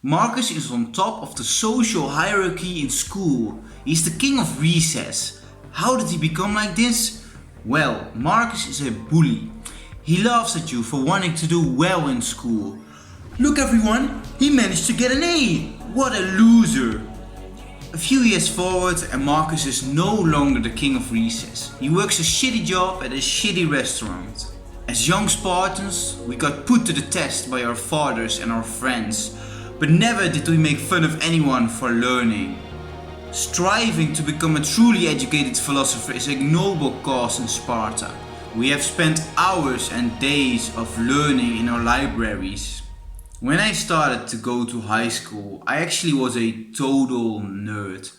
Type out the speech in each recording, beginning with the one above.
Marcus is on top of the social hierarchy in school. He's the king of recess. How did he become like this? Well, Marcus is a bully. He laughs at you for wanting to do well in school. Look everyone, he managed to get an A! What a loser! A few years forward and Marcus is no longer the king of recess. He works a shitty job at a shitty restaurant. As young Spartans, we got put to the test by our fathers and our friends, but never did we make fun of anyone for learning. Striving to become a truly educated philosopher is a noble cause in Sparta. We have spent hours and days of learning in our libraries. When I started to go to high school, I actually was a total nerd.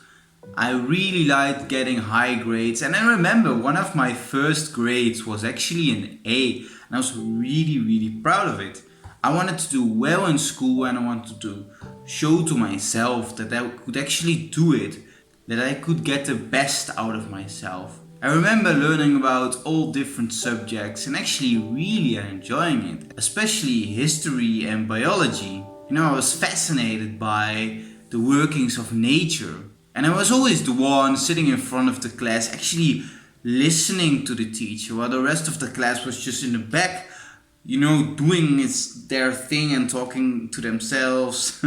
I really liked getting high grades, and I remember one of my first grades was actually an A, and I was really proud of it. I wanted to do well in school and I wanted to show to myself that I could actually do it, that I could get the best out of myself. I remember learning about all different subjects and actually really enjoying it, especially history and biology. I was fascinated by the workings of nature, and I was always the one sitting in front of the class actually listening to the teacher while the rest of the class was just in the back, doing their thing and talking to themselves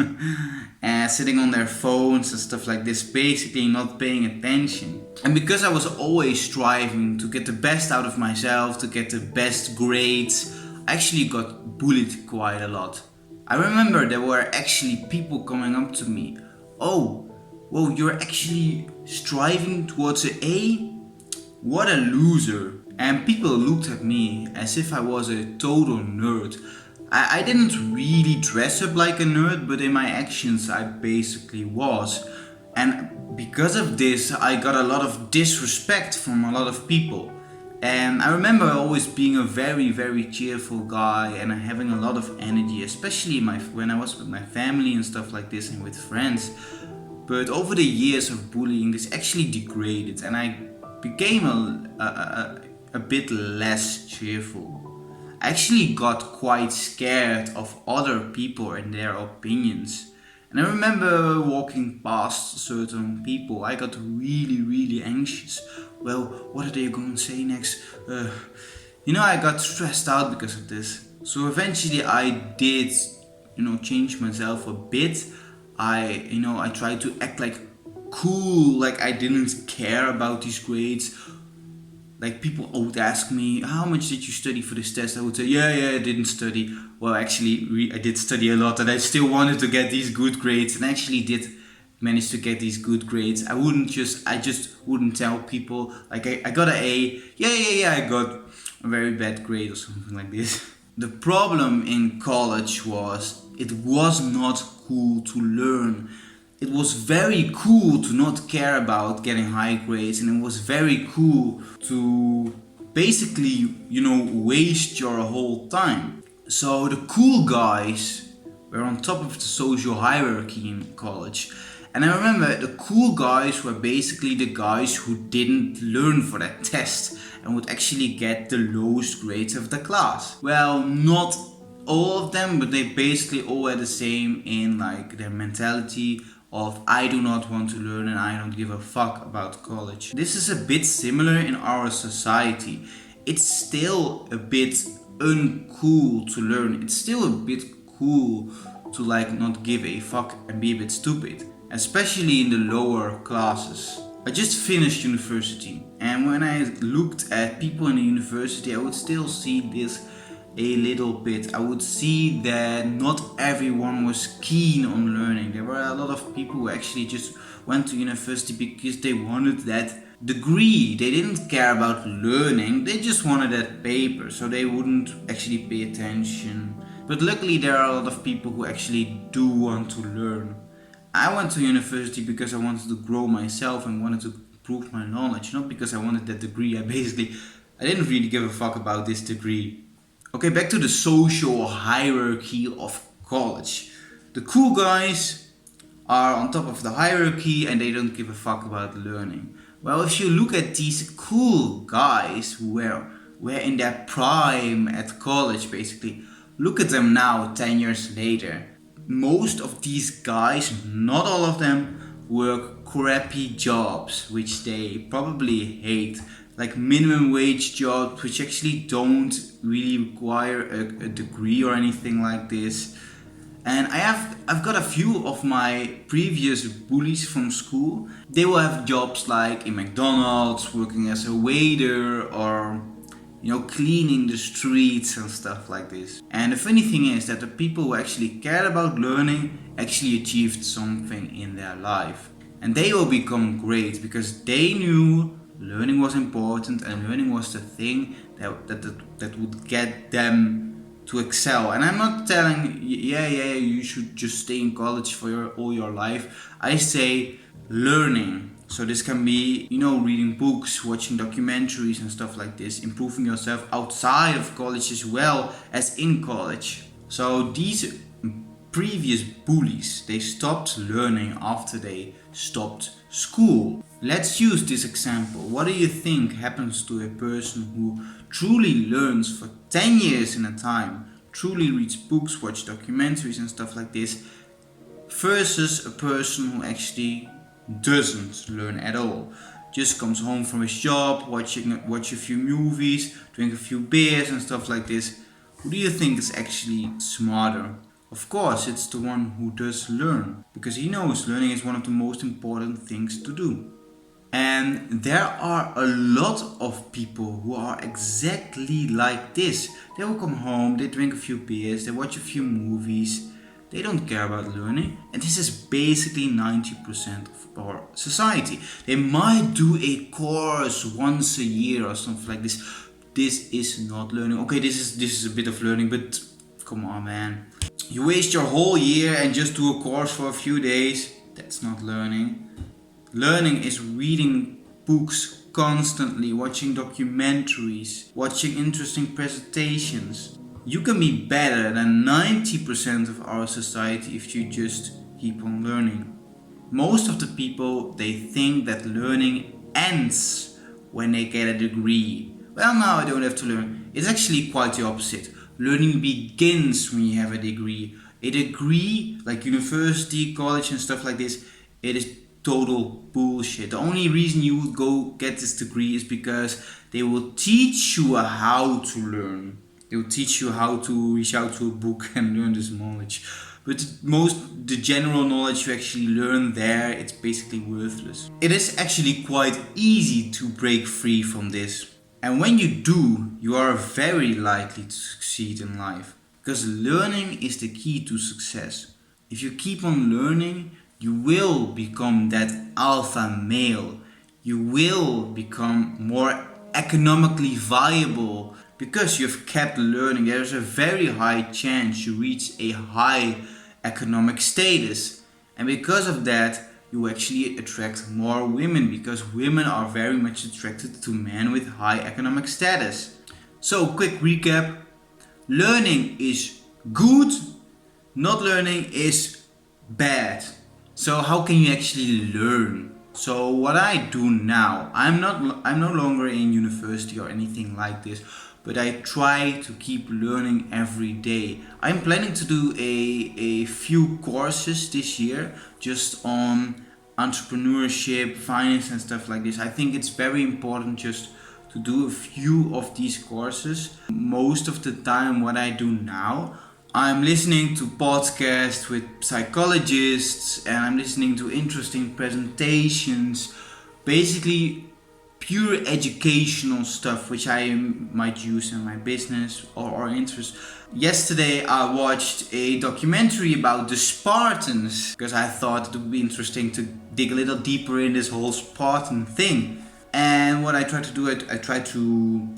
and sitting on their phones and stuff like this, basically not paying attention. And because I was always striving to get the best out of myself, to get the best grades, I actually got bullied quite a lot. I remember there were actually people coming up to me. Oh, well, you're actually striving towards an A? What a loser. And people looked at me as if I was a total nerd. I didn't really dress up like a nerd, but in my actions I basically was. And because of this, I got a lot of disrespect from a lot of people. And I remember always being a very cheerful guy and having a lot of energy, especially when I was with my family and stuff like this and with friends. But over the years of bullying, this actually degraded and I became a bit less cheerful. I actually got quite scared of other people and their opinions. And I remember walking past certain people, I got really anxious. Well, what are they going to say next? I got stressed out because of this. So eventually I did, change myself a bit. I tried to act like cool, like I didn't care about these grades. Like people would ask me, how much did you study for this test? I would say, yeah, I didn't study. Well, actually, I did study a lot and I still wanted to get these good grades and actually did manage to get these good grades. I just wouldn't tell people, like I got an A, yeah, I got a very bad grade or something like this. The problem in college was, it was not cool to learn. It was very cool to not care about getting high grades, and it was very cool to basically, waste your whole time. So the cool guys were on top of the social hierarchy in college. And I remember the cool guys were basically the guys who didn't learn for that test and would actually get the lowest grades of the class. Well, not all of them, but they basically all had the same in like their mentality of I do not want to learn and I don't give a fuck about college. This is a bit similar in our society. It's still a bit uncool to learn. It's still a bit cool to like not give a fuck and be a bit stupid, especially in the lower classes. I just finished university, and when I looked at people in the university, I would still see this a little bit. I would see that not everyone was keen on learning. There were a lot of people who actually just went to university because they wanted that degree. They didn't care about learning, they just wanted that paper, so they wouldn't actually pay attention. But luckily there are a lot of people who actually do want to learn. I went to university because I wanted to grow myself and wanted to improve my knowledge, not because I wanted that degree. I didn't really give a fuck about this degree. Okay, back to the social hierarchy of college. The cool guys are on top of the hierarchy and they don't give a fuck about learning. Well, if you look at these cool guys who were in their prime at college basically, look at them now 10 years later. Most of these guys, not all of them, work crappy jobs which they probably hate, like minimum wage jobs which actually don't really require a degree or anything like this. And I've got a few of my previous bullies from school. They will have jobs like in McDonald's, working as a waiter, or cleaning the streets and stuff like this. And the funny thing is that the people who actually cared about learning actually achieved something in their life. And they will become great because they knew learning was important and learning was the thing that would get them to excel. And I'm not telling you should just stay in college for all your life. I say learning. So this can be, reading books, watching documentaries and stuff like this, improving yourself outside of college as well as in college. So these previous bullies, they stopped learning after they stopped school. Let's use this example. What do you think happens to a person who truly learns for 10 years in a time, truly reads books, watch documentaries and stuff like this, versus a person who actually doesn't learn at all, just comes home from his job, watch a few movies, drink a few beers and stuff like this? Who do you think is actually smarter? Of course, it's the one who does learn, because he knows learning is one of the most important things to do. And there are a lot of people who are exactly like this. They will come home, they drink a few beers, they watch a few movies. They don't care about learning, and this is basically 90% of our society. They might do a course once a year or something like this. This is not learning. Okay, this is a bit of learning, but come on, man. You waste your whole year and just do a course for a few days. That's not learning. Learning is reading books constantly, watching documentaries, watching interesting presentations. You can be better than 90% of our society if you just keep on learning. Most of the people, they think that learning ends when they get a degree. Well, now I don't have to learn. It's actually quite the opposite. Learning begins when you have a degree. A degree, like university, college and stuff like this, it is total bullshit. The only reason you would go get this degree is because they will teach you how to learn. They will teach you how to reach out to a book and learn this knowledge. But the general knowledge you actually learn there, it's basically worthless. It is actually quite easy to break free from this. And when you do, you are very likely to succeed in life. Because learning is the key to success. If you keep on learning, you will become that alpha male. You will become more economically viable. Because you've kept learning, there's a very high chance you reach a high economic status. And because of that, you actually attract more women, because women are very much attracted to men with high economic status. So, quick recap. Learning is good, not learning is bad. So how can you actually learn? So what I do now, I'm no longer in university or anything like this, but I try to keep learning every day. I'm planning to do a few courses this year just on entrepreneurship, finance and stuff like this. I think it's very important just to do a few of these courses. Most of the time what I do now, I'm listening to podcasts with psychologists and I'm listening to interesting presentations, basically pure educational stuff which I might use in my business or interest. Yesterday I watched a documentary about the Spartans because I thought it would be interesting to dig a little deeper in this whole Spartan thing. And what I try to do, I try to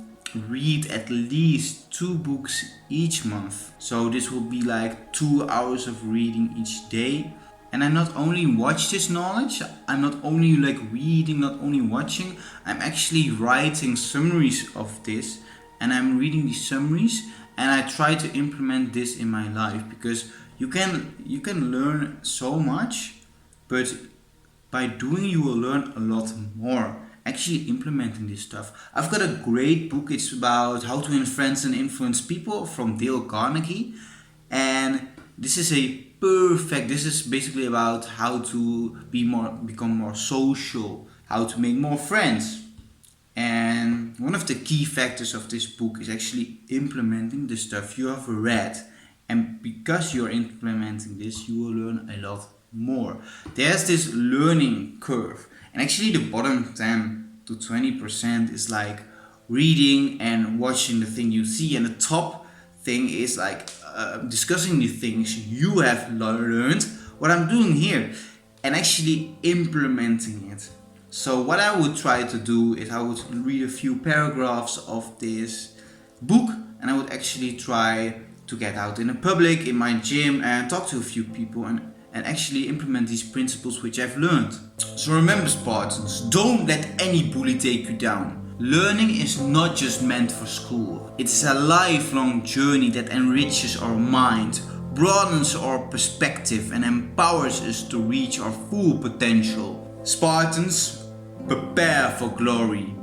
read at least 2 books each month. So this will be like 2 hours of reading each day. And I not only watch this knowledge, I'm not only like reading, not only watching, I'm actually writing summaries of this. And I'm reading these summaries and I try to implement this in my life, because you can learn so much, but by doing you will learn a lot more. Actually implementing this stuff. I've got a great book. It's about how to influence and influence people from Dale Carnegie, and this is a perfect. This is basically about how to become more social, how to make more friends. And one of the key factors of this book is actually implementing the stuff you have read. And because you're implementing this, you will learn a lot more. There's this learning curve. And actually the bottom 10 to 20% is like reading and watching the thing you see. And the top thing is like discussing the things you have learned, what I'm doing here, and actually implementing it. So what I would try to do is I would read a few paragraphs of this book, and I would actually try to get out in the public, in my gym, and talk to a few people and actually implement these principles which I've learned. So remember, Spartans, don't let any bully take you down. Learning is not just meant for school. It's a lifelong journey that enriches our mind, broadens our perspective, and empowers us to reach our full potential. Spartans, prepare for glory.